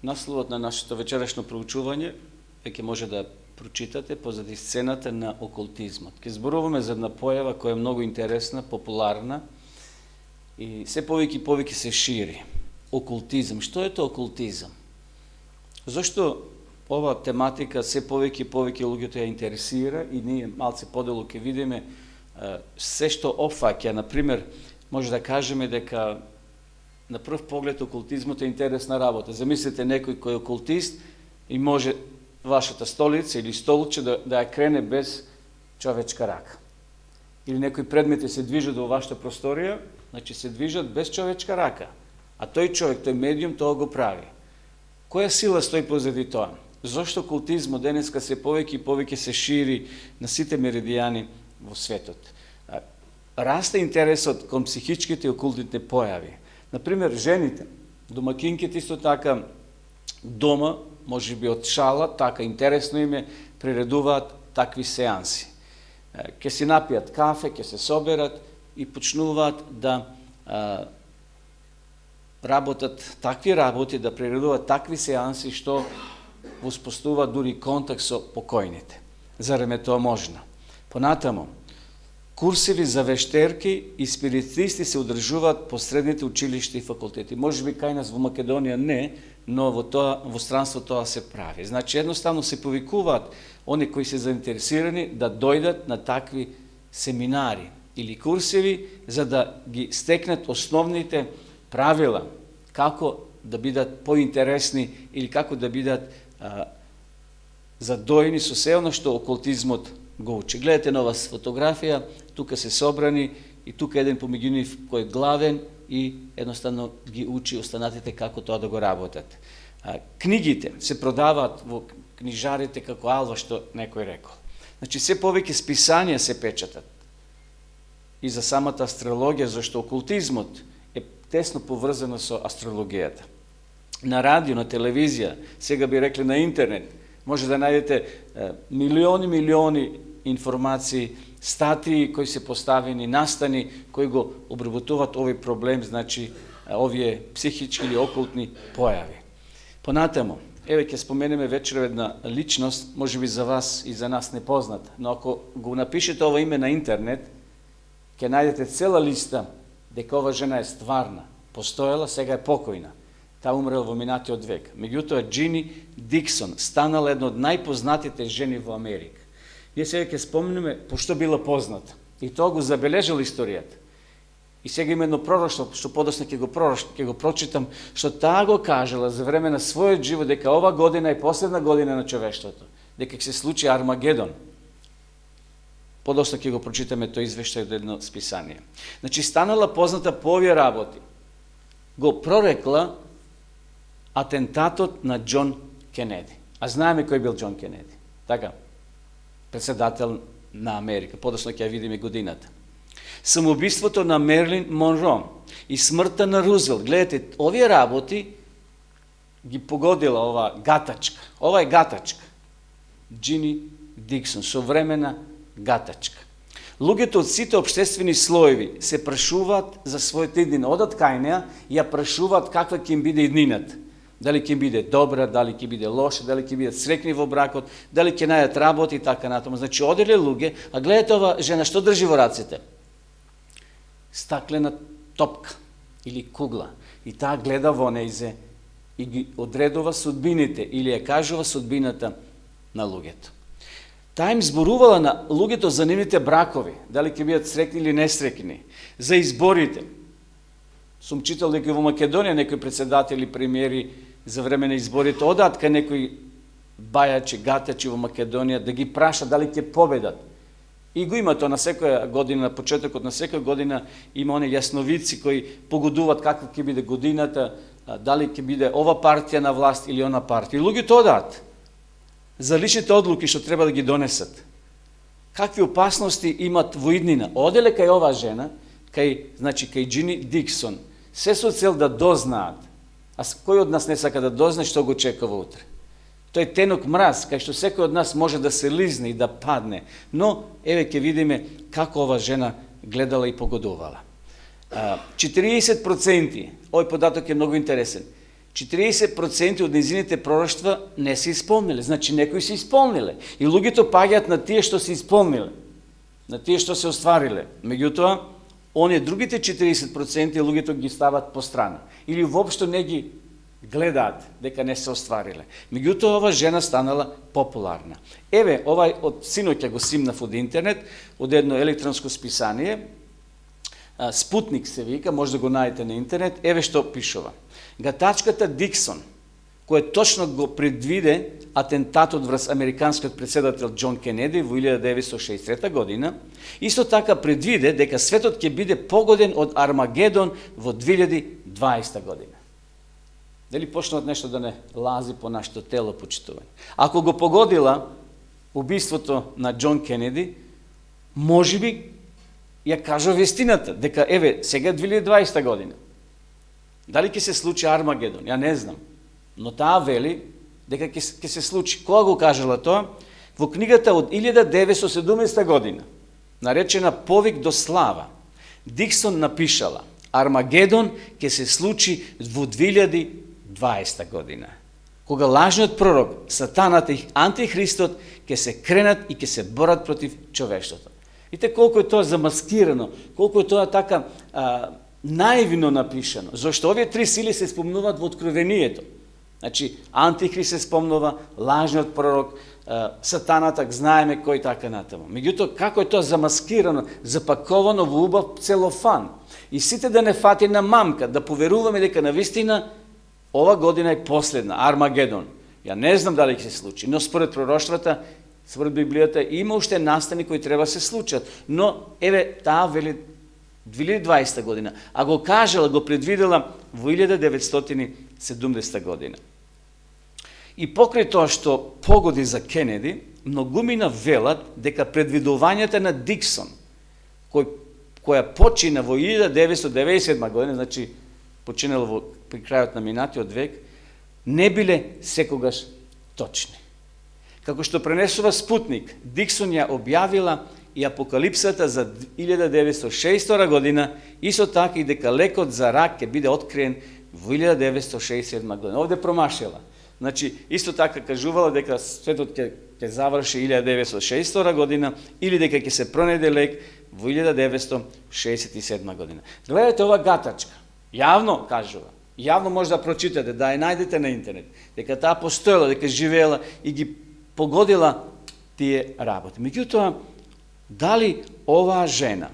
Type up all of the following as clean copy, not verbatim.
Насловот на нашето вечерашно проучување веќе може да прочитате позади сцената на окултизмот. Ке зборуваме за една појава која е многу интересна, популарна и се повеќе и повеќе се шири. Окултизм. Што е тоа окултизм? Зошто ова тематика се повеќе и повеќе луѓето ја интересира и ние малце поделу ќе видиме се што опфаќа. Например, може да кажеме дека на прв поглед окултизмот е интересна работа. Замислете некој кој е окултист и може вашата столица или столче да ја крене без човечка рака. Или некои предмети се движат во вашата просторија, значи се движат без човечка рака. А тој човек, тој медиум, тоа го прави. Која сила стои позади тоа? Зошто окултизмот денеска се повеќе и повеќе се шири на сите меридијани во светот? Расте интересот кон психичките и окултните појави. Например, жените, домакинките исто така дома, може би од шала, така интересно име, приредуваат такви сеанси. Ке си напијат кафе, ке се соберат и почнуваат да работат такви работи, да приредуваат такви сеанси што воспоставуваат дури контакт со покојните. Зарем е тоа можно? Понатамо, курсеви за вештерки и спиритисти се одржуваат по средните училишта и факултети. Може би кај нас во Македонија не, но во странство тоа се прави. Значи, едноставно се повикуваат они кои се заинтересирани да дојдат на такви семинари или курсеви, за да ги стекнат основните правила, како да бидат поинтересни или како да бидат задојни со се оно што окултизмот го учи. Гледате на оваа фотографија, тука се собрани и тука еден помеѓу нив кој е главен и едноставно ги учи останатите како тоа да го работат. Книгите се продаваат во книжарите како алва, што некој рекол. Значи, се повеќе списанија се печатат. И за самата астрологија, зашто окултизмот е тесно поврзано со астрологијата. На радио, на телевизија, сега би рекли на интернет, може да најдете милиони информации, статии кои се поставени, настани кои го обработуваат овој проблем, значи овие психички или окултни појави. Понатамо, еве ќе споменеме вечер една личност, може би за вас и за нас непозната, но ако го напишете ова име на интернет, ќе најдете цела листа дека ова жена е стварна, постоела, сега е покојна. Таа умрела во минатиот век. Меѓутоа, Джини Диксон станала една од најпознатите жени во Америка. Ние сега ќе спомнеме пошто била позната. И тоа го забележала историјата. И сега има едно пророштво, што подоцна ќе го прочитам, што таа го кажала за време на својот живот, дека ова година е последна година на човештвото, дека ќе се случи Армагедон. Подоцна ќе го прочитаме тој извештај од едно списание. Значи, станала позната по овие работи. Го прорекла атентатот на Џон Кенеди. А знаеме кој бил Џон Кенеди. Така, председател на Америка. Подоцна ќе ја видиме годината. Самоубиството на Мерлин Монро и смртта на Рузвелт. Гледате, овие работи ги погодила ова гатачка. Ова е гатачка. Джини Диксон, современа гатачка. Луѓето од сите општествени слоеви се прашуваат за својата иднина. Одат кај неа и ја прашуваат каква ќе им биде иднината. Дали ќе биде добра, дали ќе биде лоша, дали ќе бидат среќни во бракот, дали ќе најдат работа и така натаму. Значи, оделе луѓе, а гледате ова жена што држи во раците? Стаклена топка или кугла. И таа гледа во нејзе и ги одредува судбините или ја кажува судбината на луѓето. Таа им зборувала на луѓето за нивните бракови, дали ќе бидат среќни или несреќни, за изборите. Сум читал дека во Македонија некои председатели, премиери за време на изборите одаат кај некои бајачи, гатачи во Македонија да ги праша дали ќе победат. И го има тоа на секоја година, на почетокот на секоја година има они јасновици кои погодуваат каква ќе биде годината, дали ќе биде ова партија на власт или она партија. И луѓето одаат за личните одлуки што треба да ги донесат. Какви опасности имат во иднина. Оделе кај оваа жена, кај Джини Диксон, се со цел да дознаат. А кој од нас не сака да дознае што го чекава утре? Тој тенок мраз, кај што секој од нас може да се лизне и да падне. Но, еве ќе видиме како ова жена гледала и погодувала. 40%, овој податок е многу интересен, 40% од незините пророштва не се исполниле. Значи некои се исполниле. И луѓето паѓаат на тие што се исполниле, на тие што се оствариле. Меѓутоа, оние другите 40% луѓето ги стават по страна. Или воопшто не ги гледаат дека не се оствариле. Меѓутоа, ова жена станала популарна. Еве, овај од синоќа го симнав од интернет, од едно електронско списание, Спутник се вика, може да го најдете на интернет, еве што пишува. Гатачката Диксон, кој точно го предвиде атентатот врз американскиот председател Џон Кенеди во 1963 година, исто така предвиде дека светот ќе биде погоден од Армагедон во 2020 година. Дали почнат нешто да не лази по нашето тело, почитување? Ако го погодила убиството на Џон Кенеди, можеби ја кажа вестината, дека еве, сега 2020 година. Дали ќе се случи Армагедон? Ја не знам. Но таа вели дека ќе се случи. Кога го кажала тоа? Во книгата од 1970 година, наречена Повик до слава, Диксон напишала: Армагедон ќе се случи во 2020 година. Кога лажниот пророк, сатаната и антихристот ќе се кренат и ќе се борат против човештвото. Видите колку е тоа замаскирано, колку е тоа така наивно напишано. Зошто овие три сили се спомнуваат во Откровението. Значи, антихрист се спомнува, лажниот пророк, сатаната, знаеме кој така натаму. Меѓутоа, како е тоа замаскирано, запаковано во убав целофан. И сите да не фати на мамка, да поверуваме дека навистина ова година е последна, Армагедон. Ја не знам дали ќе се случи, но според пророштвата, според Библијата, има уште настани кои треба се случат. Но, еве, таа вели 2020 година, а го кажала, го предвидела во 1970 година. И покрај тоа што погоди за Кенеди, многумина велат дека предвидувањата на Диксон, која почина во 1997 година, значи починала при крајот на минатиот век, не биле секогаш точни. Како што пренесува Спутник, Диксон ја објавила и апокалипсата за 1962 година, исто така и дека лекот за рак ќе биде откриен во 1967 година. Овде промашила. Значи, исто така кажувала дека светот ќе заврши 1962 година или дека ќе се пронајде лек во 1967 година. Гледате ова гатачка. Јавно кажува. Јавно може да прочитате, да ја најдете на интернет. Дека таа постоела, дека живеела и ги погодила тие работи. Меѓутоа, дали оваа жена,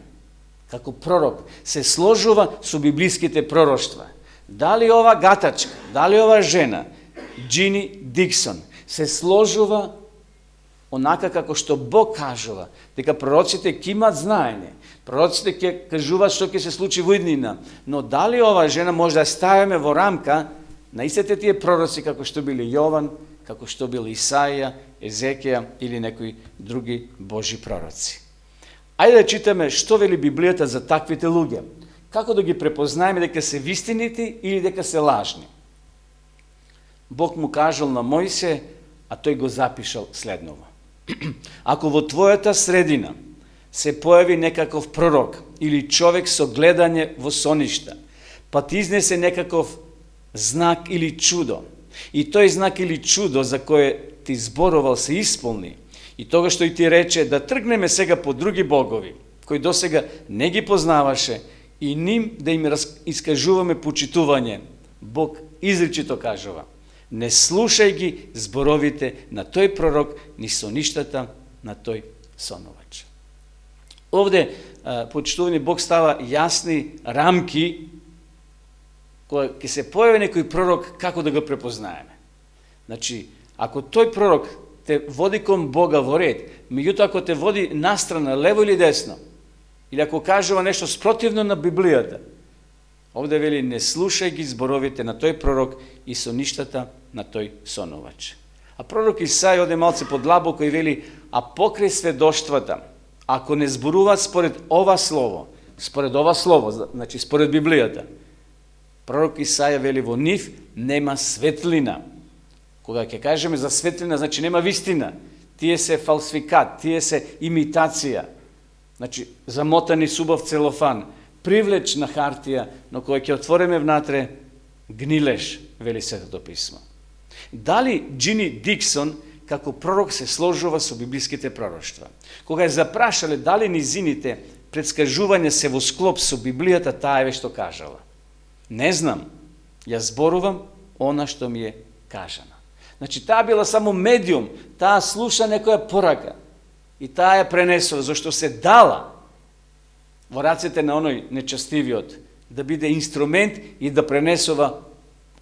како пророк, се сложува со библиските пророштва? Дали ова гатачка, дали ова жена, Джини Диксон, се сложува онака како што Бог кажува, дека пророците ќе имат знаење, пророците ќе кажуваат што ќе се случи во иднина, но дали оваа жена може да ставиме во рамка на истите тие пророци како што били Јован, како што бил Исаија, Езекија или некои други Божи пророци. Ајде да читаме што вели Библијата за таквите луѓе. Како да ги препознаеме дека се вистинити или дека се лажни. Бог му кажал на Мојсе, а тој го запишал следново. Ако во твојата средина се појави некаков пророк или човек со гледање во соништа, па ти изнесе некаков знак или чудо, и тој знак или чудо за кое ти зборувал се исполни, и тогаш што и ти рече да тргнеме сега по други богови, кои досега не ги познаваше, и ним да им искажуваме почитување, Бог изричито кажува: не слушај ги зборовите на тој пророк, ни соништата на тој соновач. Овде, почитувани, Бог става јасни рамки, кога ќе се појави некој пророк, како да го препознаеме. Значи, ако тој пророк те води кон Бога во ред, меѓутоа ако те води настрана, лево или десно, или ако кажува нешто спротивно на Библијата, овде вели не слушај ги зборовите на тој пророк и соништата на тој соновач. А пророк Исаја оде малце подлабоко и вели: а покрај сведоштвата, ако не зборуваат според ова слово, значи според Библијата, пророк Исаја вели во нив нема светлина. Кога ќе кажеме за светлина, значи нема вистина. Тие се фалсификат, тие се имитација. Значи, замотани субав целофан, привлечна хартија, но кога ќе отвориме внатре, гнилеш, вели Светото писмо. Дали Джини Диксон како пророк се сложува со библиските пророштва? Кога е запрашале дали низините предскажување се во склоп со Библијата, таа е што кажала. Не знам, ја зборувам она што ми е кажано. Значи, таа била само медиум, таа слуша некоја порака и таа ја пренесува, зашто се дала во рацете на оној нечестивиот да биде инструмент и да пренесува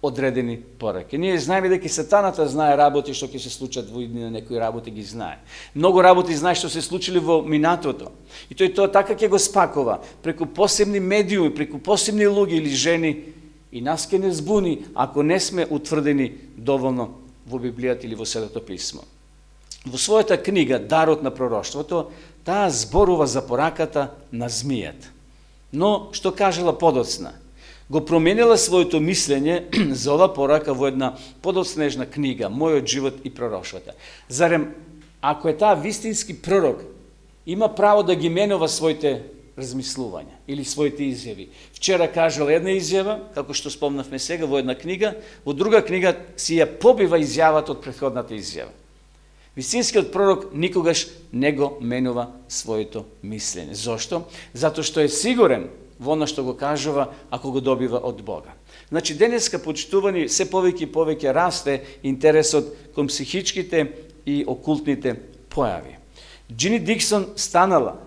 одредени пораки. Ние знаеме дека сатаната знае работи што ќе се случат во иднина, некои работи ги знае. Многу работи знае што се случили во минатото. И тој тоа така ќе го спакува преку посебни медиуми, преку посебни луѓе или жени, и нас ќе не збуни ако не сме утврдени доволно во Библијата или во Светото писмо. Во својата книга Дарот на пророштвото, таа зборува за пораката на змијата. Но што кажала подоцна? Го променила своето мислење за ова порака во една подоцнежна книга, Мојот живот и пророштвата. Зарем, ако е таа вистински пророк, има право да ги менува своите размислувања или своите изјави. Вчера кажала една изјава, како што спомнавме сега во една книга, во друга книга си ја побива изјавата од претходната изјава. Вистинскиот пророк никогаш не го менува своето мислење. Зошто? Затоа што е сигурен во она што го кажува, ако го добива од Бога. Значи, денеска, почитувани, се повеќе и повеќе расте интересот кон психичките и окултните појави. Джини Диксон станала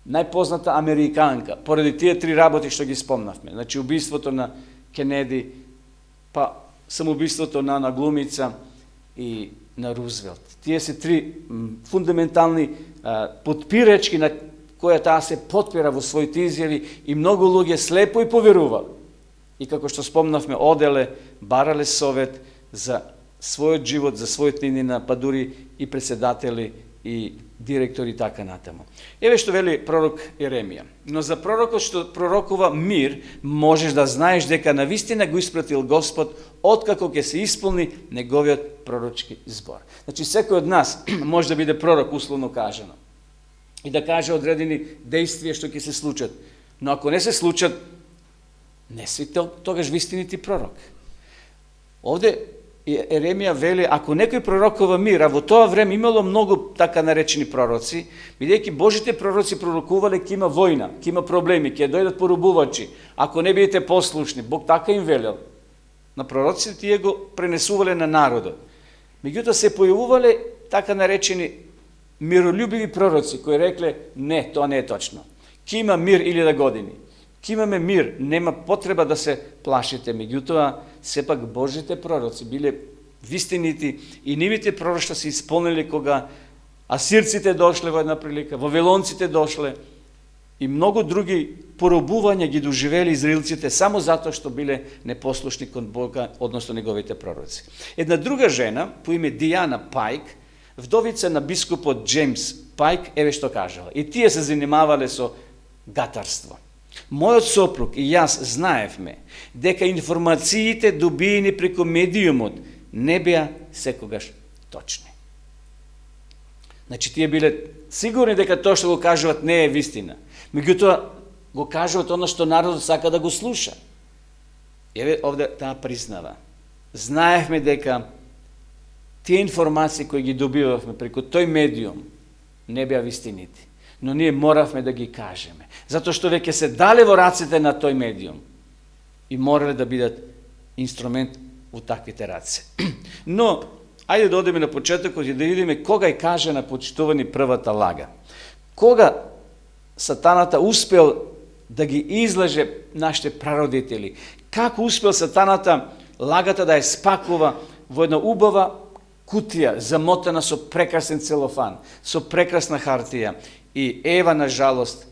најпозната американка, поради тие три работи што ги спомнавме. Значи, убиството на Кенеди, па самоубиството на глумица и на Рузвелт. Тие се три фундаментални подпирачки на која таа се потпира во своите изјави и многу луѓе слепо и поверували. И како што спомнавме, оделе, барале совет за својот живот, за својот нинина, па дури и председатели и директори така натаму. Еве што вели пророк Еремија. Но за пророкот што пророкува мир, можеш да знаеш дека навистина го испратил Господ откако ќе се исполни неговиот пророчки збор. Значи, секој од нас може да биде пророк, условно кажано, и да каже одредени действија што ќе се случат. Но ако не се случат, не си тогаш вистинити пророк. Овде Еремија вели, ако некој пророкува мир, а во тоа време имало многу така наречени пророци, бидејќи Божите пророци пророкувале ќе има војна, ќе има проблеми, ќе дојдат порубувачи, ако не бидете послушни, Бог така им велел. На пророците тие го пренесувале на народот. Меѓутоа се појавувале така наречени миролюбиви пророци кои рекле, не, тоа не е точно. Ке има мир 1000 години. Ке имаме мир, нема потреба да се плашите. Меѓутоа, сепак Божите пророци биле вистинити и нивите пророштва се исполнили кога асирците дошле во една прилика, вавилонците дошле и многу други поробувања ги доживели израелците само затоа што биле непослушни кон Бога, односно неговите пророци. Една друга жена по име Диана Пайк, вдовица на бискупот Джеймс Пайк, еве што кажала. И тие се занимавале со гатарство. Мојот сопруг и јас знаевме дека информациите добиени преку медиумот не беа секогаш точни. Значи, тие биле сигурни дека тоа што го кажуват не е вистина. Меѓутоа, го кажуват оно што народот сака да го слуша. Еве овде таа признава. Знаевме дека тие информации кои ги добивавме преку тој медиум не беа вистините. Но ние моравме да ги кажеме. Затоа што веќе се дале во рацете на тој медиум и морале да бидат инструмент во таквите раце. Но, ајде да одиме на почетокот и да видиме кога и каже на почитувани првата лага. Кога сатаната успел да ги излаже нашите прародители? Како успел сатаната лагата да ја спакува во една убава кутија, замотана со прекрасен целофан, со прекрасна хартија? И Ева, на жалост,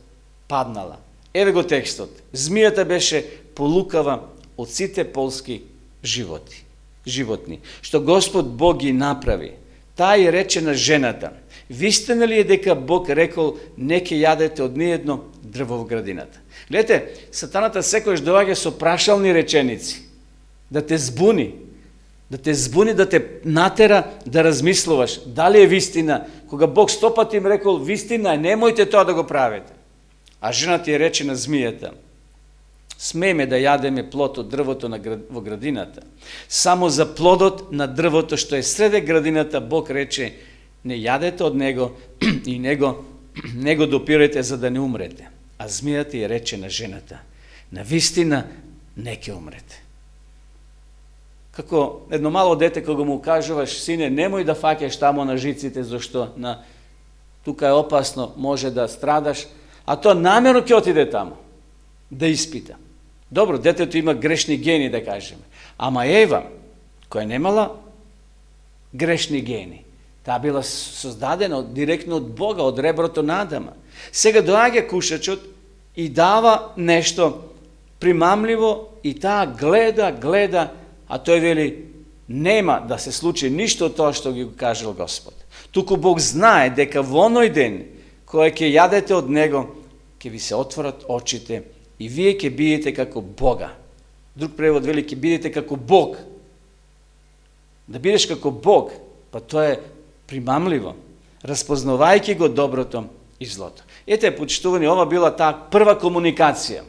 паднала. Еве го текстот. Змијата беше полукава од сите полски животни. Што Господ Бог ги направи. Таа и рече на жената: вистина ли е дека Бог рекол не ќе јадете од ниедно дрво во градината? Гледате, сатаната секојаш доаѓа со прашални реченици, да те збуни, да те натера да размислуваш дали е вистина, кога Бог 100 пати им рекол вистина е, немојте тоа да го правите. А жената ја рече на змијата: Смееме да јадеме плод од дрвото во градината. Само за плодот на дрвото што е среде градината, Бог рече, не јадете од него и него допирате за да не умрете. А змијата ја рече на жената, навистина не ќе умрете. Како едно мало дете кога му кажуваш, сине, немој да фаќаш тамо на жиците, зашто тука е опасно, може да страдаш, а то намерно ќе отиде тамо да испита. Добро, детето има грешни гени, да кажеме. Ама Ева, која немала грешни гени, таа била создадена директно од Бога, од реброто на Адама. Сега доаѓа кушачот и дава нешто примамливо и таа гледа, а тој вели, нема да се случи ништо од тоа што ги кажал Господ. Туку Бог знае дека во оној ден, кој ќе јадете од него, ќе ви се отворат очите и вие ќе бидете како Бога. Друг превод вели, ќе бидете како Бог. Да бидеш како Бог, па тоа е примамливо, распознавајќи го доброто и злото. Ете, почитувани, ова била таа прва комуникација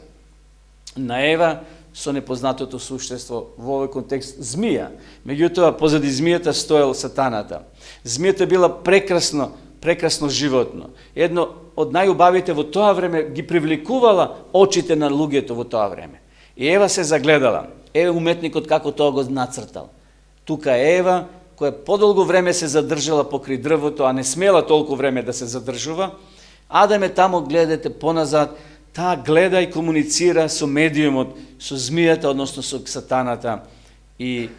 на Ева со непознатото суштество, во овој контекст змија. Меѓутоа, позади змијата стоел сатаната. Змијата била прекрасно животно. Едно од најубавите во тоа време, ги привлекувала очите на луѓето во тоа време. И Ева се загледала. Ева уметникот како тоа го нацртал. Тука е Ева, која подолго време се задржала покри дрвото, а не смела толку време да се задржува. Адам е тамо, гледате поназад, таа гледа и комуницира со медиумот, со змијата, односно со сатаната. И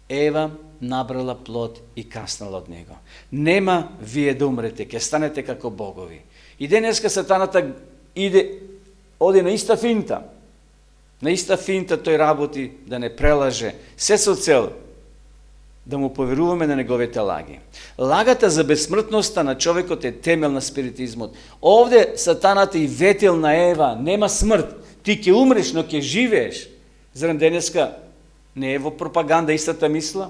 Ева набрала плод и каснала од него. Нема вие да умрете, ќе станете како богови. И денеска сатаната оди на иста финта. На иста финта тој работи да не прелаже, се со цел да му поверуваме на неговите лаги. Лагата за безсмртноста на човекот е темел на спиритизмот. Овде сатаната и ветил на Ева, нема смрт, ти ќе умреш, но ќе живееш. Зарем денеска не е во пропаганда истата мисла?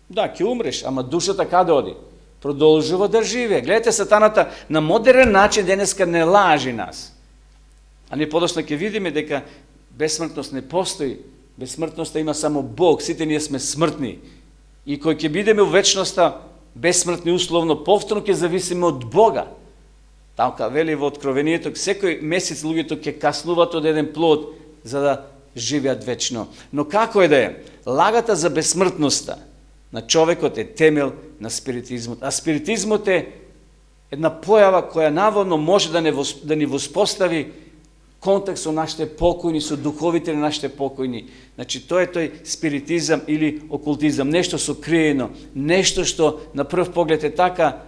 Да, ќе умреш, ама душата каде оди? Продолжува да живее. Гледате, сатаната на модерен начин денеска не лажи нас. А не подоцна ќе видиме дека безсмртност не постои. Безсмртноста има само Бог, сите ние сме смртни. И кој ќе бидеме во вечноста безсмртни условно, повторно ќе зависиме од Бога. Тамка вели во Откровението, секој месец луѓето ќе каснуваат од еден плод за да живеат вечно. Но како е да е? Лагата за безсмртноста на човекот е темел на спиритизмот. А спиритизмот е една појава која наводно може да ни воспостави контакт со нашите покојни, со духовите на нашите покојни. Значи, тоа е тој спиритизам или окултизам, нешто сокриено, нешто што на прв поглед е така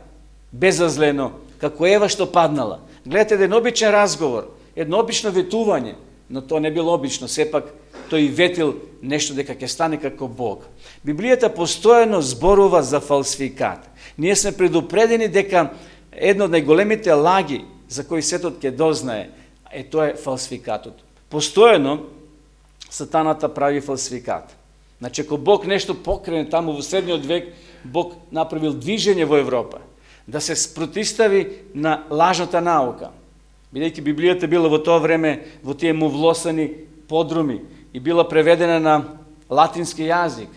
безазлено, како Ева што паднала. Гледате, еден обичен разговор, едно обично ветување, но тоа не било обично, сепак тој ветил нешто дека ќе стане како Бог. Библијата постојано зборува за фалсификат. Ние сме предупредени дека едно од најголемите лаги за кои светот ќе дознае, тоа е фалсификатот. Постојано сатаната прави фалсификат. Значи, ако Бог нешто покрене таму во средниот век, Бог направил движење во Европа, да се спротистави на лажната наука. Бидејќи Библијата била во тоа време во тие мувлосани подруми и била преведена на латински јазик.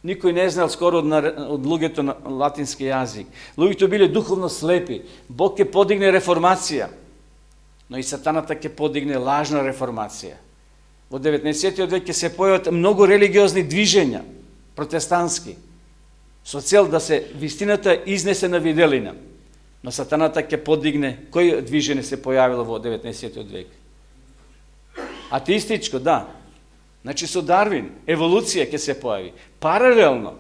Никој не знал скоро од луѓето на латински јазик. Луѓето биле духовно слепи. Бог ќе подигне реформација. Но и сатаната ќе подигне лажна реформација. Во 19. век ќе се појават многу религиозни движења, протестантски, со цел да се вистината изнесе на виделина. Но сатаната ќе подигне, кој движење се појавило во 19. век? Атеистичко, да. Значи со Дарвин, еволуција ќе се појави. Паралелно.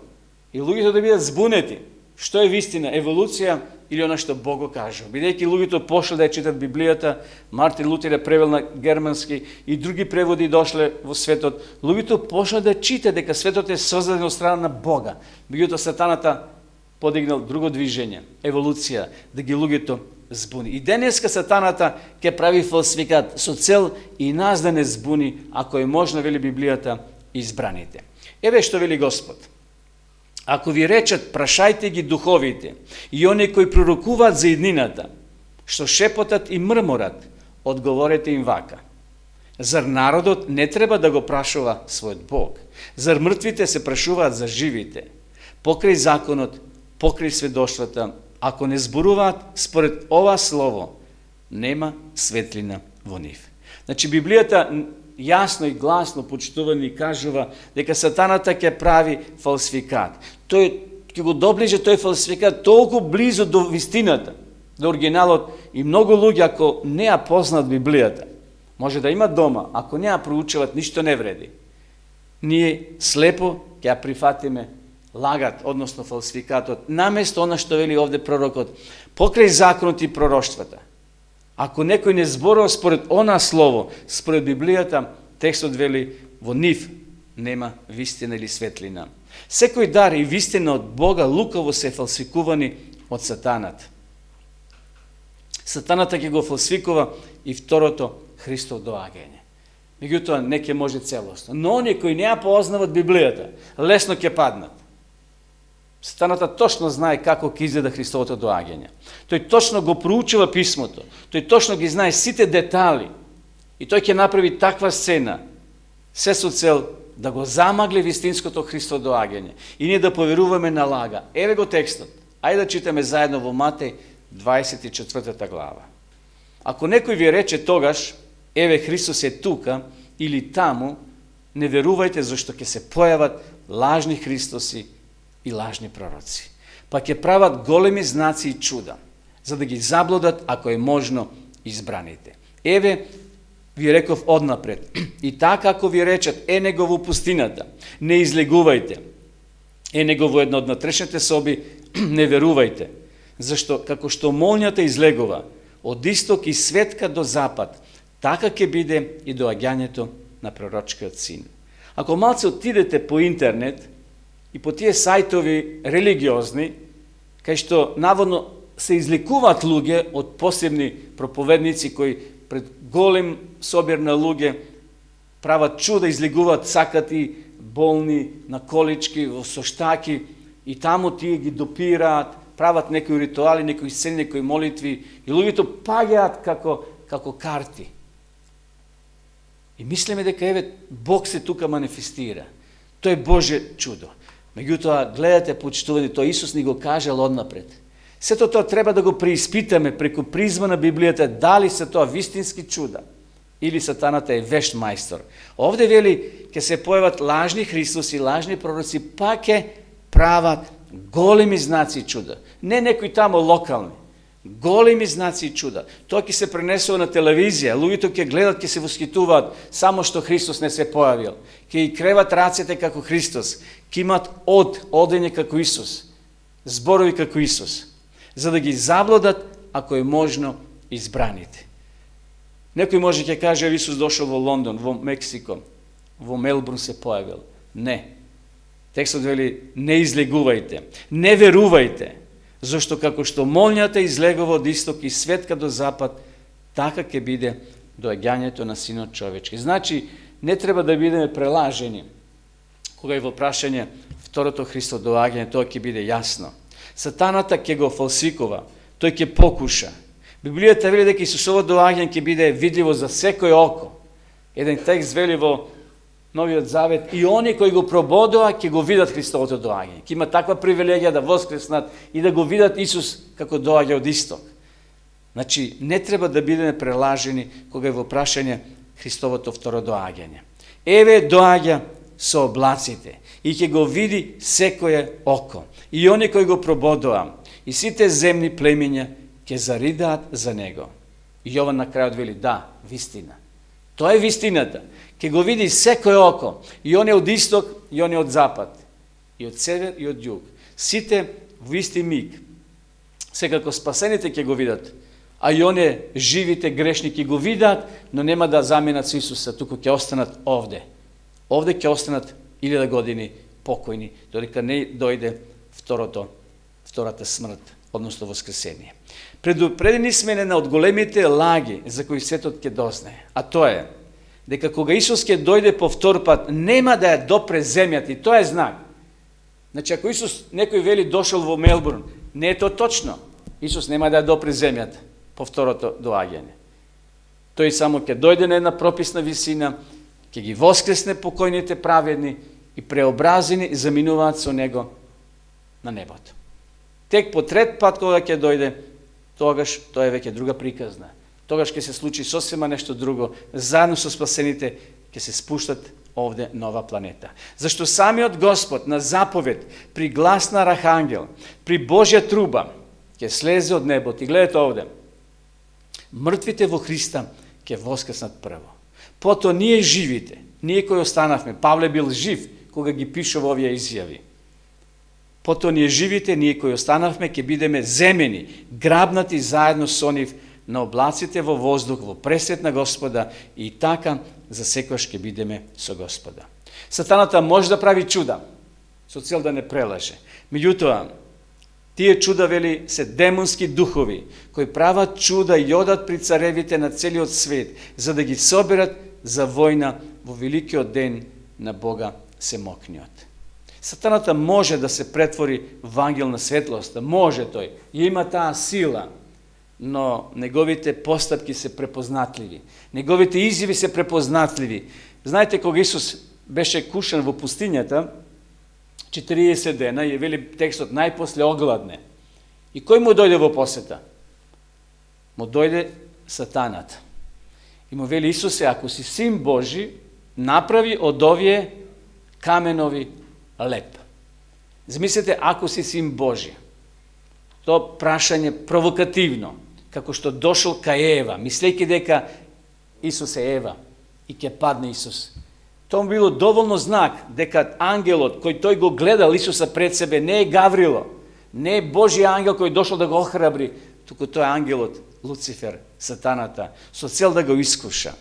И луѓето да бидат збунети. Што е вистина? Еволуција или она што Бог го кажа. Бидејќи луѓето пошли да ја читат Библијата, Мартин Лутер ја превел на германски и други преводи дошле во светот, луѓето пошли да читат дека светот е создаден од страна на Бога. Меѓутоа сатаната подигнал друго движење, еволуција, да ги луѓето збуни. И денеска сатаната ќе прави фалсификат со цел и нас да не збуни, ако е можно, вели Библијата, избраните. Еве што вели Господ. Ако ви речат, прашајте ги духовите и оние кои пророкуваат за иднината, што шепотат и мрморат, одговорете им вака. Зар народот не треба да го прашува својот Бог? Зар мртвите се прашуваат за живите? Покрај законот, покрај сведоштвата, ако не зборуваат според ова слово, нема светлина во нив. Значи, Библијата јасно и гласно, почитувани, кажува дека сатаната ќе прави фалсификат. Тој ќе го доближе тој фалсификат толку близо до вистината, до оригиналот, и многу луѓе, ако не ја познат Библијата, може да има дома, ако не ја проучуват, ништо не вреди. Ние слепо ќе ја прифатиме лагат, односно фалсификатот, наместо она што вели овде пророкот, покрај законот и пророштвата. Ако некој не зборува според она слово, според Библијата, текстот вели, во нив нема вистина или светлина. Секој дар и вистина од Бога лукаво се фалсификувани од сатанат. Сатаната ќе го фалсификува и второто Христов доаѓање. Меѓутоа, не ќе може целосно. Но оние кои не ја познават Библијата, лесно ќе паднат. Сатаната точно знае како ќе изгледа Христовото доаѓање. Тој точно го проучува писмото. Тој точно ги знае сите детали. И тој ќе направи таква сцена, се со цел да го замагли вистинското Христово доаѓање. И ние да поверуваме на лага. Еве го текстот. Ајде да читаме заедно во Матеј 24 глава. Ако некој ви рече тогаш, еве Христос е тука или таму, не верувајте, зашто ќе се појават лажни Христоси и лажни пророци. Па ќе прават големи знаци и чуда, за да ги заблудат, ако е можно, избраните. Еве, ви реков однапред, и така ако ви речат, е него во пустината, не излегувајте, е него во една од натрешните соби, не верувајте, зашто како што молњата излегува, од исток и светка до запад, така ќе биде и доаѓањето на пророчкиот син. Ако малце отидете по интернет и по тие сајтови религиозни, кај што наводно се излекуваат луѓе од посебни проповедници кои пред голем собир на луѓе прават чуда, излегуваат сакати болни на колички, во соштаки, и таму тие ги допираат, прават некои ритуали, некои сцени, некои молитви, и луѓето паѓаат како карти. И мислиме дека еве Бог се тука манифестира. Тоа е Божје чудо. Меѓутоа, гледате, почитувани, тоа Исус ни го кажал однапред. Сето тоа треба да го преиспитаме преку призма на Библијата, дали се тоа вистински чуда или сатаната е вешт мајстор. Овде вели, ќе се појават лажни Христоси, лажни пророци, па ќе прават големи знаци и чуда. Не некои тамо локални. Големи знаци и чуда. Тоа ќе се пренесува на телевизија, луѓето ќе гледат, ќе се восхитуваат, само што Христос не се појавил. Ќе и креват рацете како Христос, ќе имат одење како Исус, зборови како Исус, за да ги заблудат, ако е можно, избраните. Некој може ќе каже, Исус дошол во Лондон, во Мексико, во Мелбурн се појавил. Не. Текстот вели, не излегувајте, не верувајте, зашто како што молњата излегува од исток и светка до запад, така ќе биде доаѓањето на Синот човечки. Значи, не треба да бидеме прелажени, кога е во прашање второто Христово доаѓање, тоа ќе биде јасно. Сатаната ќе го фалсификува, тој ќе покуша. Библијата вели дека Исусово доаѓање ќе биде видливо за секој око. Еден текст вели во Новиот Завет, и они кои го прободува ќе го видат Христовото доаѓање. Ќе има таква привилегија да воскреснат и да го видат Исус како доаѓа од исток. Значи, не треба да бидеме прелажени кога е во прашање Христовото второ доаѓање. Еве доаѓа со облаците и ќе го види секое око. И они кои го прободува, и сите земни племиња ќе заридаат за него. И Јован на крајот вели, да, вистина. Тоа е вистината. Ќе го види секој око, и он е од исток, и он е од запад, и од север, и од југ. Сите во исти миг. Секако спасените ќе го видат, а и оне живите грешни ќе го видат, но нема да заменат со Исуса, туку ќе останат овде. Овде ќе останат 1000 години покојни, додека не дојде втората смрт, односно воскресение. Предупредени сме на од големите лаги за кои светот ќе дознае, а тоа е дека кога Исус ќе дојде по втор пат, нема да ја допре земјата, и тоа е знак. Значи, ако Исус, некој вели, дошол во Мелбурн, не е тоа точно. Исус нема да ја допре земјата по второто доаѓање. Тој само ќе дојде на една прописна висина, ќе ги воскресне покојните праведни и преобразени заминуваат со него на небото. Тек по трет пат кога ќе дојде, тогаш тоа е веќе друга приказна. Тогаш ќе се случи сосема нешто друго, заедно со спасените ќе се спуштат овде нова планета. Зашто самиот Господ на заповед, при глас на архангел, при Божја труба, ќе слезе од небото. И гледате овде, мртвите во Христа ќе воскреснат прво. Пото ние живите, ние кои останавме, Павле бил жив кога ги пишува овие изјави. Пото ние живите, ние кои останавме, ќе бидеме земени, грабнати заедно со нив на облаците во воздух, во пресвет на Господа, и така за секојаш ќе бидеме со Господа. Сатаната може да прави чуда, со цел да не прелаже. Меѓутоа, тие чуда, вели, се демонски духови, кои прават чуда и одат при царевите на целиот свет, за да ги соберат за војна во великиот ден на Бога Семокниот. Сатаната може да се претвори во ангел на светлоста, може тој, и има таа сила, но неговите постапки се препознатливи. Неговите изјави се препознатливи. Знаете, кога Исус беше кушан во пустињата, 40 дена, и вели текстот, најпосле огладне. И кој му дојде во посета? Му дојде сатаната. И му вели: Исусе, ако си син Божи, направи од овие каменови леп. Замислете, ако си син Божи. То прашање провокативно, како што дошол кај Ева, мислејќи дека Исус е Ева и ќе падне Исус. Тоа било доволно знак дека ангелот кој тој го гледал Исуса пред себе не е Гаврило, не е Божји ангел кој дошол да го охрабри, туку тоа е ангелот Луцифер, сатаната, со цел да го искуша.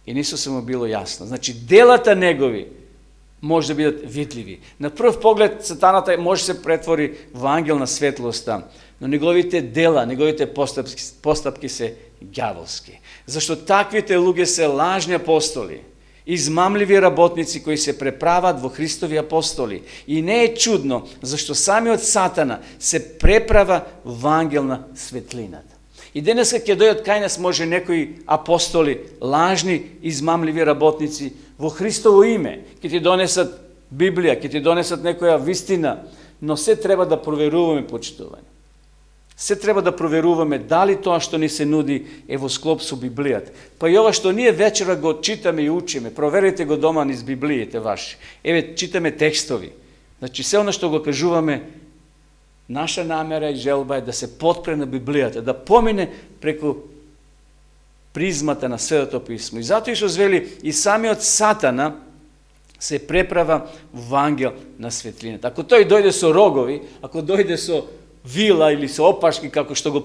И на Исуса му било јасно. Значи, делата негови може да бидат видливи. На прв поглед сатаната може да се претвори во ангел на светлоста, но неговите дела, неговите постапки се ѓаволски. Зашто таквите луѓе се лажни апостоли, измамливи работници кои се преправат во Христови апостоли. И не е чудно, зашто самиот сатана се преправа во ангел на светлината. И денеска ќе дојдат кај нас може некои апостоли, лажни, измамливи работници, во Христово име, ќе ти донесат Библија, ќе ти донесат некоја вистина, но се треба да проверуваме, почитување. Се треба да проверуваме дали тоа што ни се нуди е во склоп со Библијата. Па и ова што ние вечера го читаме и учиме, проверете го дома низ Библиите ваши. Еве, читаме текстови. Значи, се оно што го кажуваме, наша намера и желба е да се потпре на Библијата, да помине преку призмата на Светото писмо. И затоа Исус вели, и самиот сатана се преправа во ангел на светлината. Ако тој дојде со рогови, ако дојде со вила или со опашки, како што го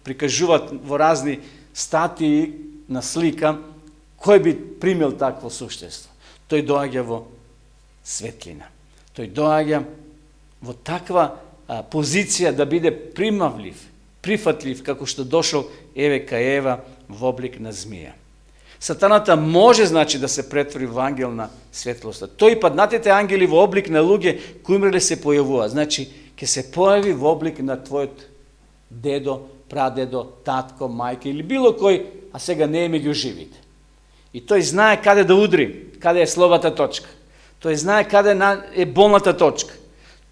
прикажуваат во разни статии на слика, кој би примил такво суштество? Тој доаѓа во светлина. Тој доаѓа во таква позиција да биде примавлив, прифатлив, како што дошол Еве кај Ева во облик на змија. Сатаната може, значи, да се претвори во ангел на светлоста. Тој паднатите ангели во облик на луѓе кои умреле се појавува. Значи, ќе се појави во облик на твојот дедо, прадедо, татко, мајка или било кој, а сега не е меѓу живите. И тој знае каде да удри, каде е слабата точка. Тој знае каде е болната точка.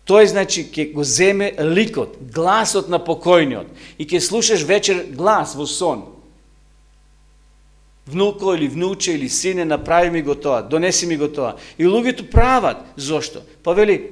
Тој, значи, ќе го земе ликот, гласот на покојниот и ќе слушаш вечер глас во сон. Внуко или внуче или сине, направи ми го тоа, донеси ми го тоа. И луѓето прават. Зошто? Па вели,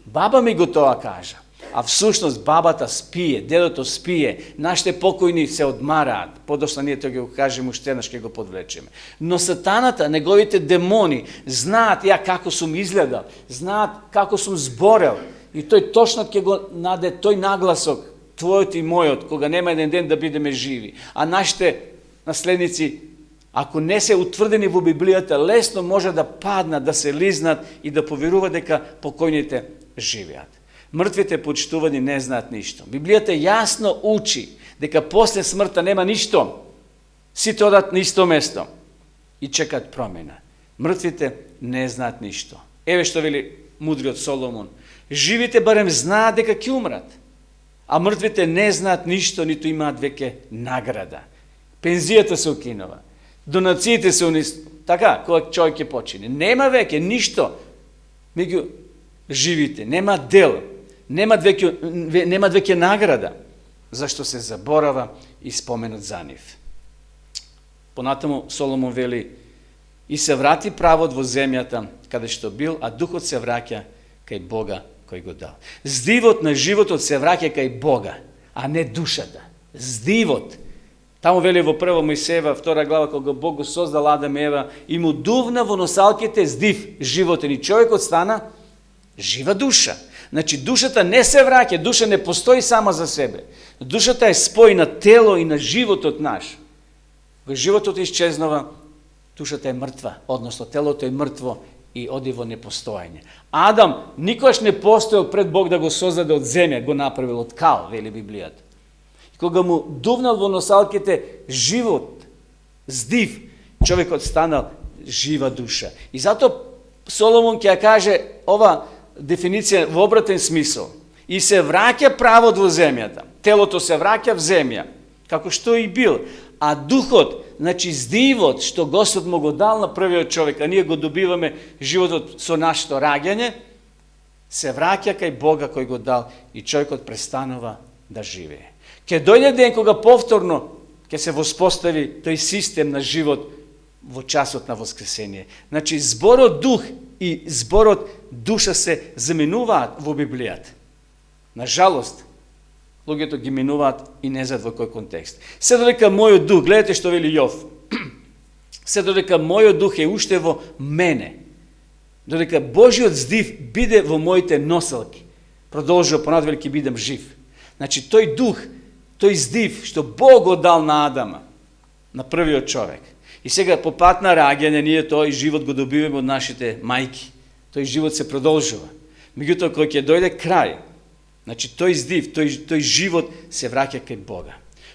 баба ми го тоа кажа. А всушност бабата спие, дедото спие, нашите покојни се одмараат. Подоцна ние тоа ќе го кажеме, уште еднаш ќе го подвлечеме. Но сатаната, неговите демони, знаат ја како сум изгледал, знаат како сум зборел. И тој точно ќе го наде тој нагласок, твојот и мојот, кога нема еден ден да бидеме живи. А нашите наследници, ако не се утврдени во Библијата, лесно може да паднат, да се лизнат и да поверуваат дека покојните живеат. Мртвите, почитувани, не знаат ништо. Библијата јасно учи дека после смртта нема ништо. Сите одат на исто место и чекат промена. Мртвите не знаат ништо. Еве што вели мудриот Соломон. Живите барем знаат дека ќе умрат, а мртвите не знаат ништо, ниту имаат веќе награда. Пензијата се укинува. Донациите се така, кога човек ќе почине. Нема веќе ништо меѓу живите, нема дел, нема веќе награда, зашто се заборава и споменот за нив. Понатаму Соломон вели: и се врати правот во земјата, каде што бил, а духот се враќа кај Бога кој го дал. Здивот на животот се враќа кај Бога, а не душата. Здивот. Таму вели во 1 Мојсеева, 2 глава, кога Бог го создал Адам и Ева, и му дувна во носалките здив животен, и човекот стана жива душа. Значи, душата не се враќа, душа не постои сама за себе. Душата е спој на тело и на животот наш. Кога животот исчезнува, душата е мртва, односно телото е мртво и оди во непостојање. Адам никогаш не постоел пред Бог да го создаде од земја, го направил од кал, вели Библијата. И кога му дувнал во носалките живот, здив, човекот станал жива душа. И затоа Соломон ќе каже ова дефиниција во обратен смисол. И се враќа правот во земјата. Телото се враќа в земја, како што и бил. А духот, значи здивот, што Господ му го дал на првиот човек, а ние го добиваме животот со нашето раѓање, се враќа кај Бога кој го дал и човекот престанува да живее. Ке дојде ден кога повторно ќе се воспостави тој систем на живот во часот на воскресение. Значи зборот дух и зборот душа се заменуваат во Библијата. На жалост, луѓето ги минуваат и не знаат во кој контекст. Се додека мојот дух, гледате што вели Јов, се додека мојот дух е уште во мене, додека Божиот здив биде во моите носалки, продолжува понатаму ќе бидам жив. Значи тој дух, тој здив што Бог го дал на Адама, на првиот човек. И сега по пат на раѓање ние тој живот го добиваме од нашите мајки. Тој живот се продолжува. Меѓутоа кога ќе дојде крај, значи тој здив, тој живот се враќа кај Бога.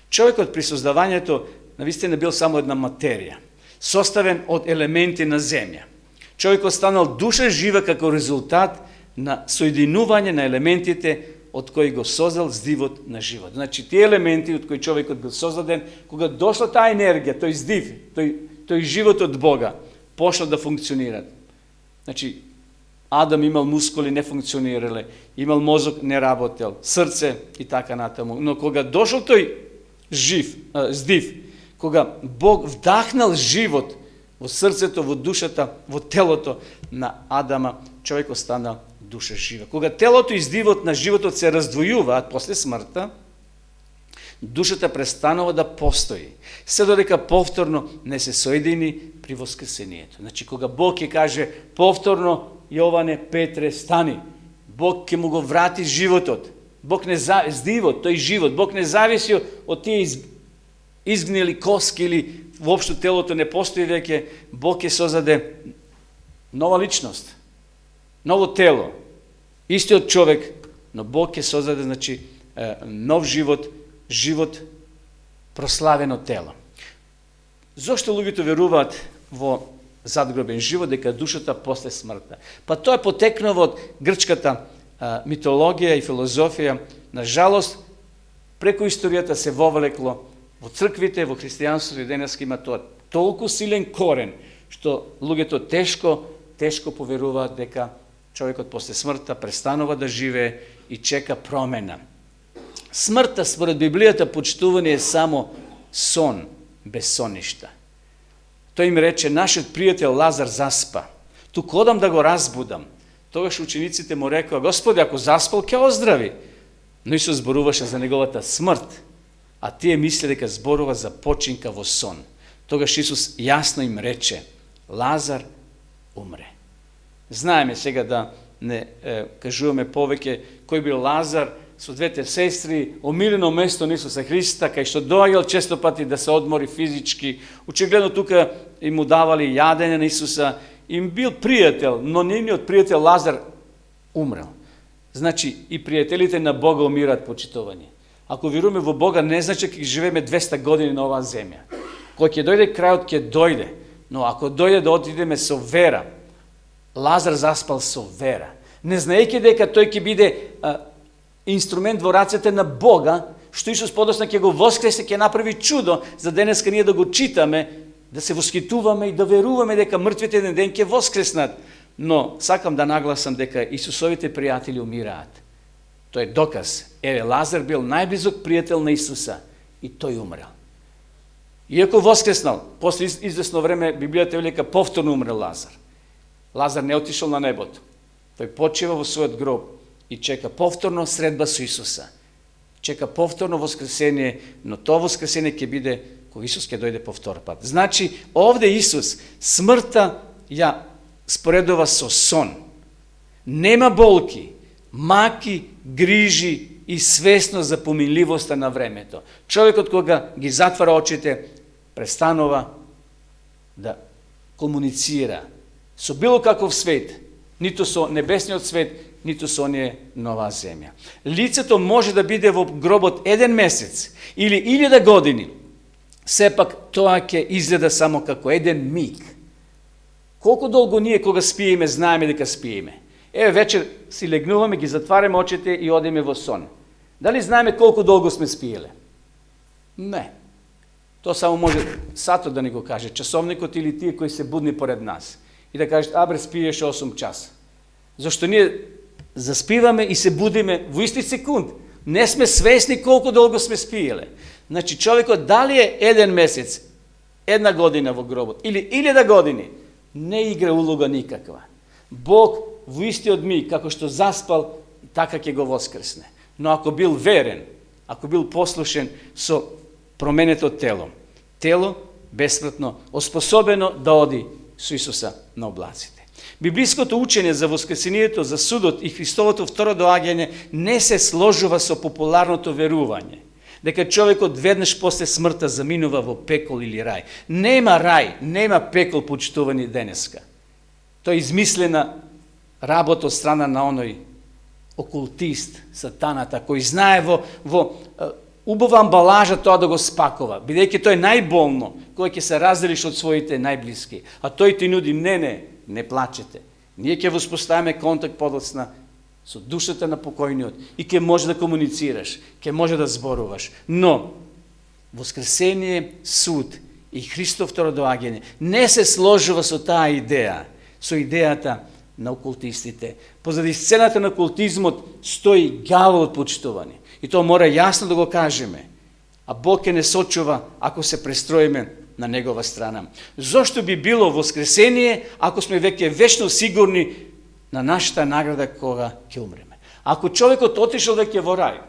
Човекот при создавањето навистина бил само една материја, составен од елементи на земја. Човекот станал душа жива како резултат на соединување на елементите од кои го создал здивот на живот. Значи, тие елементи од кои човекот бил создаден, кога дошла таа енергија, тој здив, тој живот од Бога, почна да функционира. Значи, Адам имал мускули, не функционирале, имал мозок, не работел, срце и така натаму. Но кога дошол тој здив, кога Бог вдахнал живот во срцето, во душата, во телото на Адама, човекот станал душа жива. Кога телото и здивот на животот се раздвојуваат после смртта, душата престанува да постои, се додека повторно не се соедини при воскресението. Значи, кога Бог ќе каже повторно, Јоване, Петре, стани, Бог ќе му го врати животот. Бог не здивот, тој живот, Бог не зависи од тие изгнили коски или воопшто телото не постои веќе, Бог ќе создаде нова личност, ново тело, истиот човек, но Бог ќе создаде, значи, нов живот, живот прославено тело. Зошто луѓето веруваат во задгробен живот, дека душата после смртта? Па тоа потекнува од грчката митологија и филозофија. На жалост, преку историјата се вовлекло во црквите, во христијанството и денеска има тоа толку силен корен, што луѓето тешко поверуваат дека човекот после смртта престанува да живее и чека промена. Смртта, според Библијата, почитување е само сон, без соништа. Тој им рече, нашиот пријател Лазар заспа. Тук одам да го разбудам. Тогаш учениците му рекоа, Господи, ако заспал, ќе оздрави. Но Исус зборуваше за неговата смрт, а тие мисли дека зборува за починка во сон. Тогаш Исус јасно им рече, Лазар умре. Знаеме сега да не кажуваме повеќе кој бил Лазар со двете сестри, омилено место на Исуса Христа, кај што доаѓал често пати да се одмори физички. Очигледно тука им му давали јадење на Исуса, им бил пријател, но нивниот пријател Лазар умрел. Значи и пријателите на Бога умираат почитување. Ако веруваме во Бога, не значи ќе живееме 200 години на оваа земја. Кога ќе дојде крајот, ќе дојде. Но ако дојде да отидеме со вера, Лазар заспал со вера, не знаејќи дека тој ќе биде инструмент во рацете на Бога, што Исус подосна ќе го воскресе, ќе направи чудо, за денеска ние да го читаме, да се воскитуваме и да веруваме дека мртвите еден ден ќе воскреснат. Но сакам да нагласам дека Исусовите пријатели умираат. Тој е доказ. Еве, Лазар бил најблизок пријател на Исуса и тој умрел. Иако воскреснал, после известно време Библијата вели дека повторно умрел Лазар. Лазар не отишол на небото. Тој почива во својот гроб и чека повторно средба со Исуса. Чека повторно воскресение, но тоа воскресение ќе биде кога Исус ќе дојде по втор пат. Значи, овде Исус смртта ја споредува со сон. Нема болки, маки, грижи и свесност за поминливоста на времето. Човекот кога ги затвара очите, престанува да комуницира со било каков свет, ниту со небесниот свет, ниту со оние нова земја. Лицето може да биде во гробот 1 месец или 1000 години, сепак тоа ќе изгледа само како еден миг. Колку долго ние кога спиеме, знаеме дека спиеме? Еве, вечер си легнуваме, ги затвараме очите и одиме во сон. Дали знаеме колку долго сме спиеле? Не. Тоа само може сатот да ни го каже, часовникот или тие кои се будни поред нас. И да кажат, абре, спиеш 8 часа. Зашто ние заспиваме и се будиме во исти секунд. Не сме свесни колку долго сме спиеле. Значи, човекот дали е 1 месец, 1 година во гробот, или 1000 години, не игра улога никаква. Бог во истиот миг, како што заспал, така ќе го воскресне. Но ако бил верен, ако бил послушен со променето тело, тело бесмртно, оспособено да оди со Исуса на облаците. Библиското учење за воскресението, за судот и Христовото второ доаѓање не се сложува со популарното верување, дека човекот веднаш после смртта заминува во пекол или рај. Нема рај, нема пекол, почитувани денеска. Тоа е измислена работа од страна на оној окултист, сатаната, кој знае во убава амбалажа тоа да го спакува, бидејќи тоа е најболно, кога ќе се разделиш од своите најблиски. А тој ти нуди, не плачете. Ние ќе воспоставиме контакт подоцна со душата на покојниот и ќе може да комуницираш, ќе може да зборуваш. Но воскресение, суд и Христов второ доаѓање не се сложува со таа идеја, со идејата на окултистите. Позади сцената на окултизмот стои ѓаволот, почитувани. И тоа мора јасно да го кажеме. А Бог ќе не сочува ако се престроиме на негова страна. Зошто би било воскресение ако сме веќе вечно сигурни на нашата награда кога ќе умреме? Ако човекот отишол веќе во рај,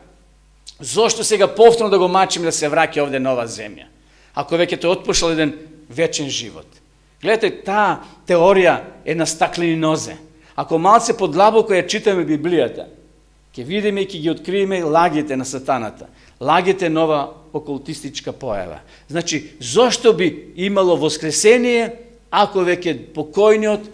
зошто сега повторно да го мачиме да се враќа овде нова земја? Ако веќе тој отпушал еден вечен живот. Гледате, таа теорија е на стаклени нозе. Ако малце подлабоко ја читаме Библијата, ќе видиме и ќе ги откриеме лагите на сатаната. Лагите нова окултистичка појава. Значи, зошто би имало воскресение ако веќе покојниот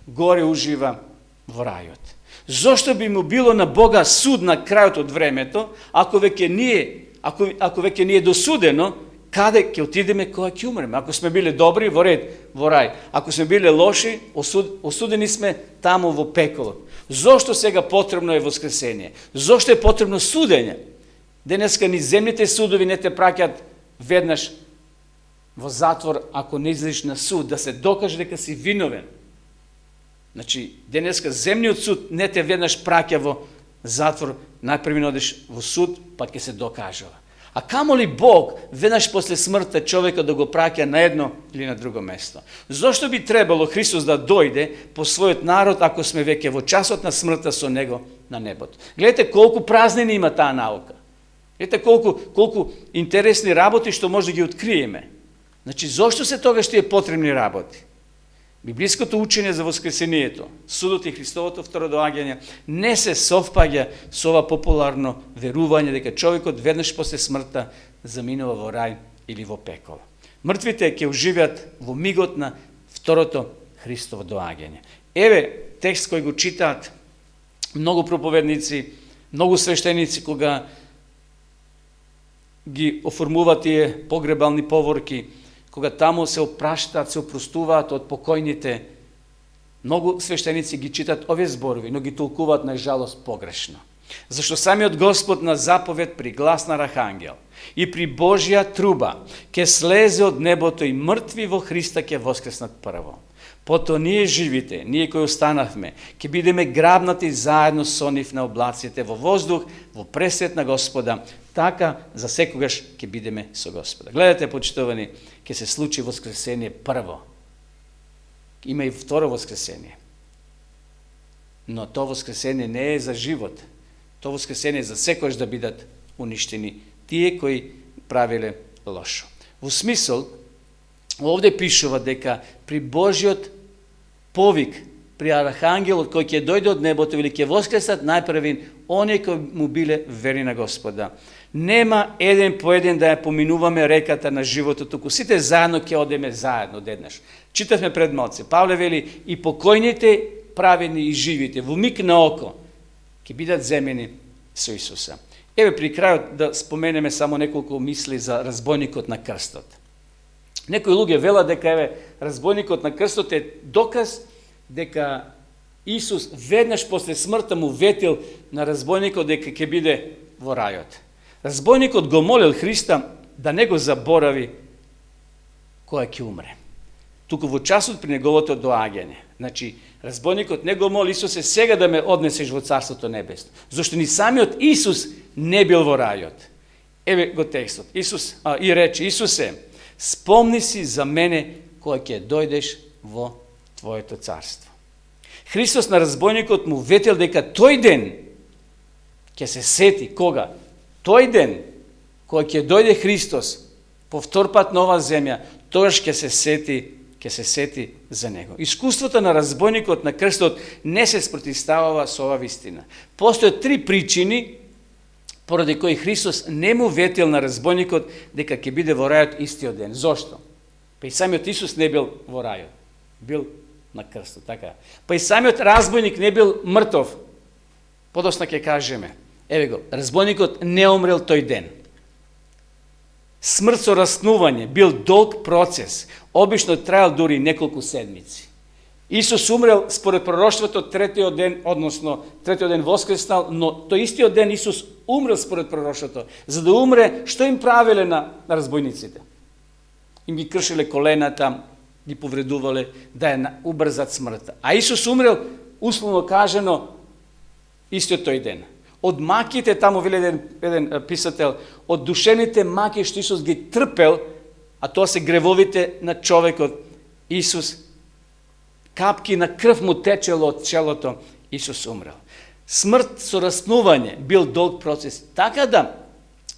горе ужива во рајот? Зошто би му било на Бога суд на крајот од времето, ако веќе не е досудено, каде ќе отидеме кога ќе умреме? Ако сме биле добри, во ред, во рај. Ако сме биле лоши, осудени сме таму во пеколот. Зошто сега потребно е воскресение? Зошто е потребно судење? Денеска ни земните судови не те праќат веднаш во затвор ако не излезеш на суд, да се докаже дека си виновен. Значи, денеска земниот суд не те веднаш праќа во затвор, најпрви одиш во суд, па ќе се докажува. А камо ли Бог веднаш после смртта човека да го праќа на едно или на друго место? Зошто би требало Христос да дојде по својот народ ако сме веќе во часот на смртта со него на небото? Гледате колку празнини има таа наука. Гледате колку интересни работи што може да ги откриеме. Значи, зошто се тогаш тие потребни работи? Библиското учење за воскресението, судот и Христовото второ доаѓање не се совпаѓа со ова популарно верување дека човекот веднаш после смртта заминува во рај или во пекол. Мртвите ќе оживеат во мигот на второто Христово доаѓање. Еве текст кој го читаат многу проповедници, многу свештеници кога ги оформуваат тие погребални поворки, кога таму се опраштаат, се опростуваат од покојните. Многу свештеници ги читат овие зборови, но ги толкуваат на жалост погрешно. Зашто самиот Господ на заповед при глас на архангел И при Божја труба ќе слезе од небото и мртви во Христа ќе воскреснат прво. Пото ние живите, ние кои останавме, ќе бидеме грабнати заедно со нив на облаците во воздух, во пресвет на Господа, така за секогаш ќе бидеме со Господа. Гледате, почитувани, ќе се случи воскресение прво. Има и второ воскресение. Но то воскресение не е за живот. То воскресение е за секогаш да бидат уништени тие кои правиле лошо. Во смисол, овде пишува дека при Божиот повик, при архангелот кој ќе дојде од небото или ќе воскреснат најпрвин оние кои му биле верни на Господа. Нема еден по еден да ја поминуваме реката на животот, туку сите заедно ќе одеме заедно одеднаш. Читавме пред малце. Павле вели и покојните, праведни и живите во миг на око ќе бидат земени со Исуса. Еве при крајот да споменеме само неколку мисли за разбойникот на крстот. Некои луѓе велат дека еве разбойникот на крстот е доказ дека Исус веднаш после смртта му ветил на разбойникот дека ќе биде во рајот. Разбойникот го молил Христа да не го заборави кога ќе умре. Туку во часот при неговото доаѓање. Значи, разбойникот не го моли Исусе сега да ме однесеш во Царството Небесно. Зошто ни самиот Исус не бил во рајот. Еве го текстот. И рече, Исусе, спомни си за мене кога ќе дојдеш во Твоето царство. Христос на разбойникот му ветил дека тој ден ќе се сети кога? Тој ден кога ќе дојде Христос по втор пат на оваа земја, тогаш ќе се сети за него. Искуството на разбойникот на крстот не се спротивставува со оваа вистина. Постојат три причини поради кои Христос не му ветил на разбойникот дека ќе биде во рајот истиот ден. Зошто? Па и самиот Исус не бил во рајот. Бил на крстот, така. Па и самиот разбойник не бил мртов. Подосна ќе кажеме. Еве го, разбойникот не умрел тој ден. Смрт со раснување бил долг процес. Обично траел дури неколку седмици. Исус умрел според пророштвото третиот ден, односно третиот ден воскреснал, но тој истиот ден Исус умрел според пророштвото. За да умре, што им правеле на разбойниците? Им ги кршеле колената, ги повредувале да ја убрзат смртта. А Исус умрел, условно кажано, истиот тој ден. Од маките, таму вели еден писател, од душевните маки што Исус ги трпел, а тоа се гревовите на човекот, Исус, капки на крв му течело од челото, Исус умрел. Смрт со раснување бил долг процес. Така да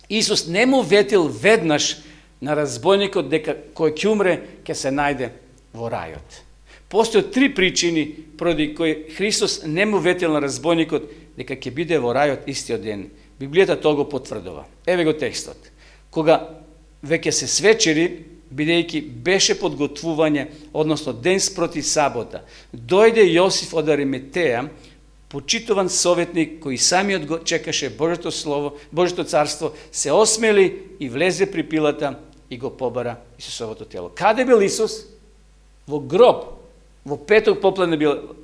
Исус не му ветил веднаш на разбойникот дека кој ќе умре, ќе се најде во рајот. Постојат три причини поради кои Христос не му ветил на разбойникот дека ќе биде во рајот истиот ден. Библијата тоа го потврдува. Еве го текстот. Кога веќе се свечери, бидејќи беше подготвување, односно ден спроти сабота, дојде Јосиф од Ариматеја, почитуван советник кој самиот го чекаше Божјото слово, Божјото царство, се осмели и влезе при Пилата и го побара Исусовото тело. Каде бил Исус? Во гроб. Во петок попладне бил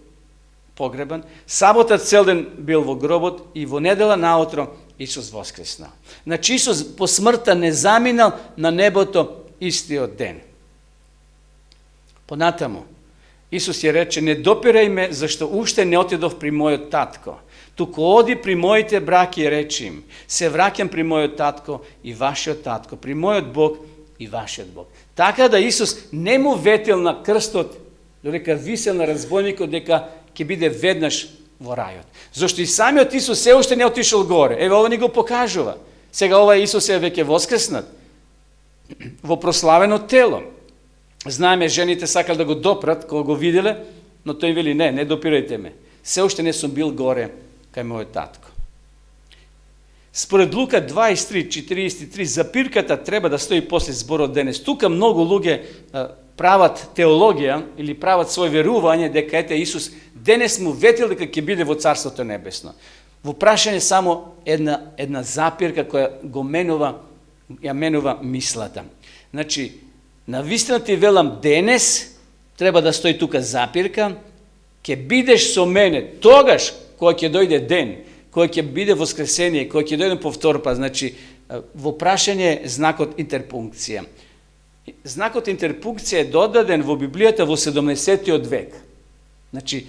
погребан, сабота цел ден бил во гробот и во недела наутро Исус воскреснал. Значи Исус по смртта не заминал на небото истиот ден. Понатаму, Исус ја рече, не допирај ме, зашто уште не отидов при мојот татко. Туку оди при моите браки и речи им, се враќам при мојот татко и вашиот татко, при мојот Бог и вашиот Бог. Така да Исус не му ветил на крстот, додека висел на разбойникот, дека ќе биде веднаш во рајот. Зошто и самиот Исус се уште не отишол горе. Еве ова ни го покажува. Сега ова Исус е веќе воскреснат во прославено тело. Знаеме, жените сакал да го допрат кога го виделе, но тој вели не допирајте ме. Се уште не сум бил горе кај мојот татко. Според Лука 23:43, запирката треба да стои после зборот денес. Тука многу луѓе прават теологија или прават свој верување дека ете Исус денес му ветил дека ќе биде во Царството Небесно. Во прашање само една запирка која го менува мислата. Значи, навистина ти велам денес треба да стои тука запирка, ќе бидеш со мене тогаш кога ќе дојде ден, кој ќе биде воскресение, кој ќе дојде повтор пат, значи во прашање знакот интерпункција. Знакот интерпункција е додаден во Библијата во 17. век. Значи,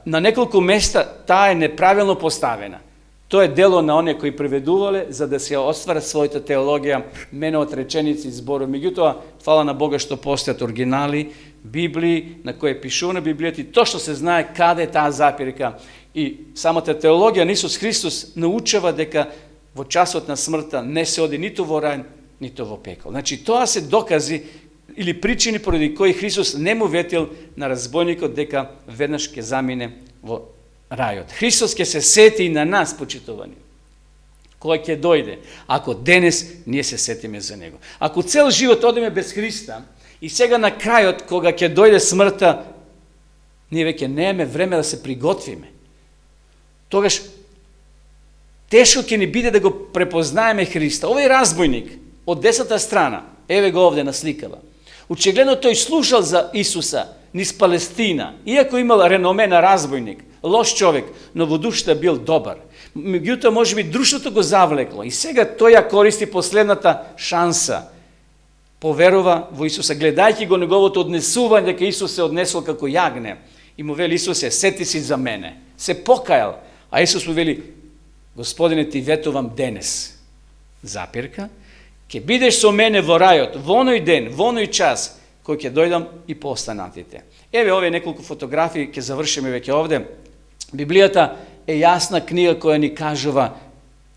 на неколку места таа е неправилно поставена. Тоа е дело на оние кои преведувале за да се остварат својата теологија, мене од реченици и зборови. Меѓутоа, фала на Бога што постојат оригинали, Библии, на кои е пишувана Библијата и точно се знае каде е таа запирка. И самата теологија на Исус Христос научава дека во часот на смртта не се оди ниту во рај, ниту во пекол. Значи, тоа се докази или причини поради кои Христос не му ветил на разбойникот дека веднаш ќе замине во рајот. Христос ќе се сети и на нас, почитувани, кој ќе дојде, ако денес ние се сетиме за Него. Ако цел живот одиме без Христа и сега на крајот, кога ќе дојде смртта, ние веќе немаме време да се приготвиме. Тогаш тешко ќе ни биде да го препознаеме Христа. Овој разбойник од десната страна, еве го овде на сликава, очигледно тој слушал за Исуса низ Палестина, иако имал реноме на разбойник, лош човек, но во душата бил добар. Меѓутоа, можеби друштвото го завлекло и сега тој ја користи последната шанса. Поверува во Исуса, гледајќи го неговото однесување, дека Исус се однесол како јагне. И му вели Исусе, сети си за мене. Се покајал, а Исус му вели, Господине, ти ветувам денес. Запирка, ќе бидеш со мене во рајот, во оној ден, во оној час, кој ќе дојдам и по останатите. Еве овие неколку фотографии, ќе завршиме веќе овде. Библијата е јасна книга која ни кажува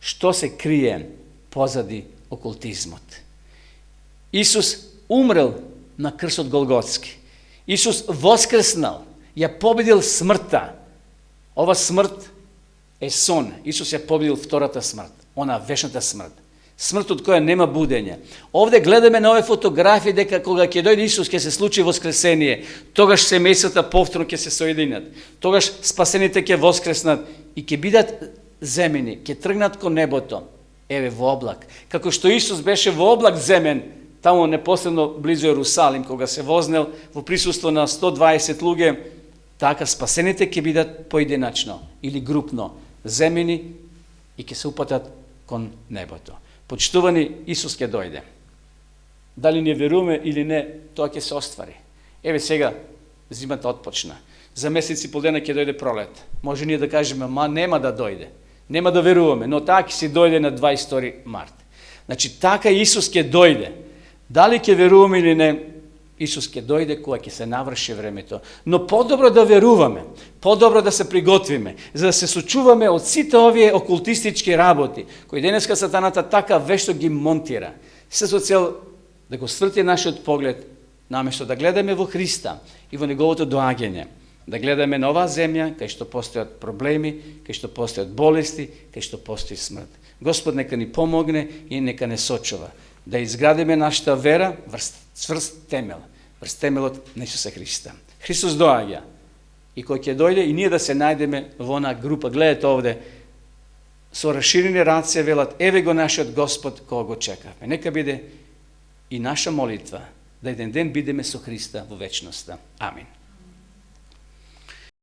што се крие позади окултизмот. Исус умрел на крстот Голготски. Исус воскреснал, ја победил смртта. Ова смрт е сон. Исус ја победил втората смрт, она вечната смрт. Смрт од која нема будење. Овде гледаме на овие фотографии дека кога ќе дојде Исус ќе се случи воскресение. Тогаш семејствата повторно ќе се соединат. Тогаш спасените ќе воскреснат и ќе бидат земени, ќе тргнат кон небото. Еве во облак. Како што Исус беше во облак земен, таму непосредно близу Ерусалим, кога се вознел во присуство на 120 луѓе, така спасените ќе бидат поединачно или групно земени и ќе се упатат кон небото. Почитувани, Исус ќе дојде. Дали ние веруваме или не, тоа ќе се оствари. Еве сега зимата отпочна. За месец и пол дена ќе дојде пролет. Може ние да кажеме, ма нема да дојде. Нема да веруваме, но така ќе се дојде на 22 март. Значи, така Исус ќе дојде. Дали ќе веруваме или не, Исус ќе дојде кога ќе се наврши времето. Но подобро да веруваме, подобро да се приготвиме, за да се сочуваме од сите овие окултистички работи, кои денеска сатаната така вешто ги монтира. Се со цел да го сврти нашиот поглед, наместо да гледаме во Христа и во Неговото доаѓање. Да гледаме на оваа земја, кај што постојат проблеми, кај што постојат болести, кај што постои смрт. Господ нека ни помогне и нека не сочува. Да изградиме нашата вера врз цврст темел, врз темелот на Исуса Христа. Христос доаѓа и кој ќе дојде и ние да се најдеме во онаа група. Гледате овде, со расширени раце велат, еве го нашиот Господ кој го чекавме. Нека биде и наша молитва да еден ден бидеме со Христа во вечноста. Амин.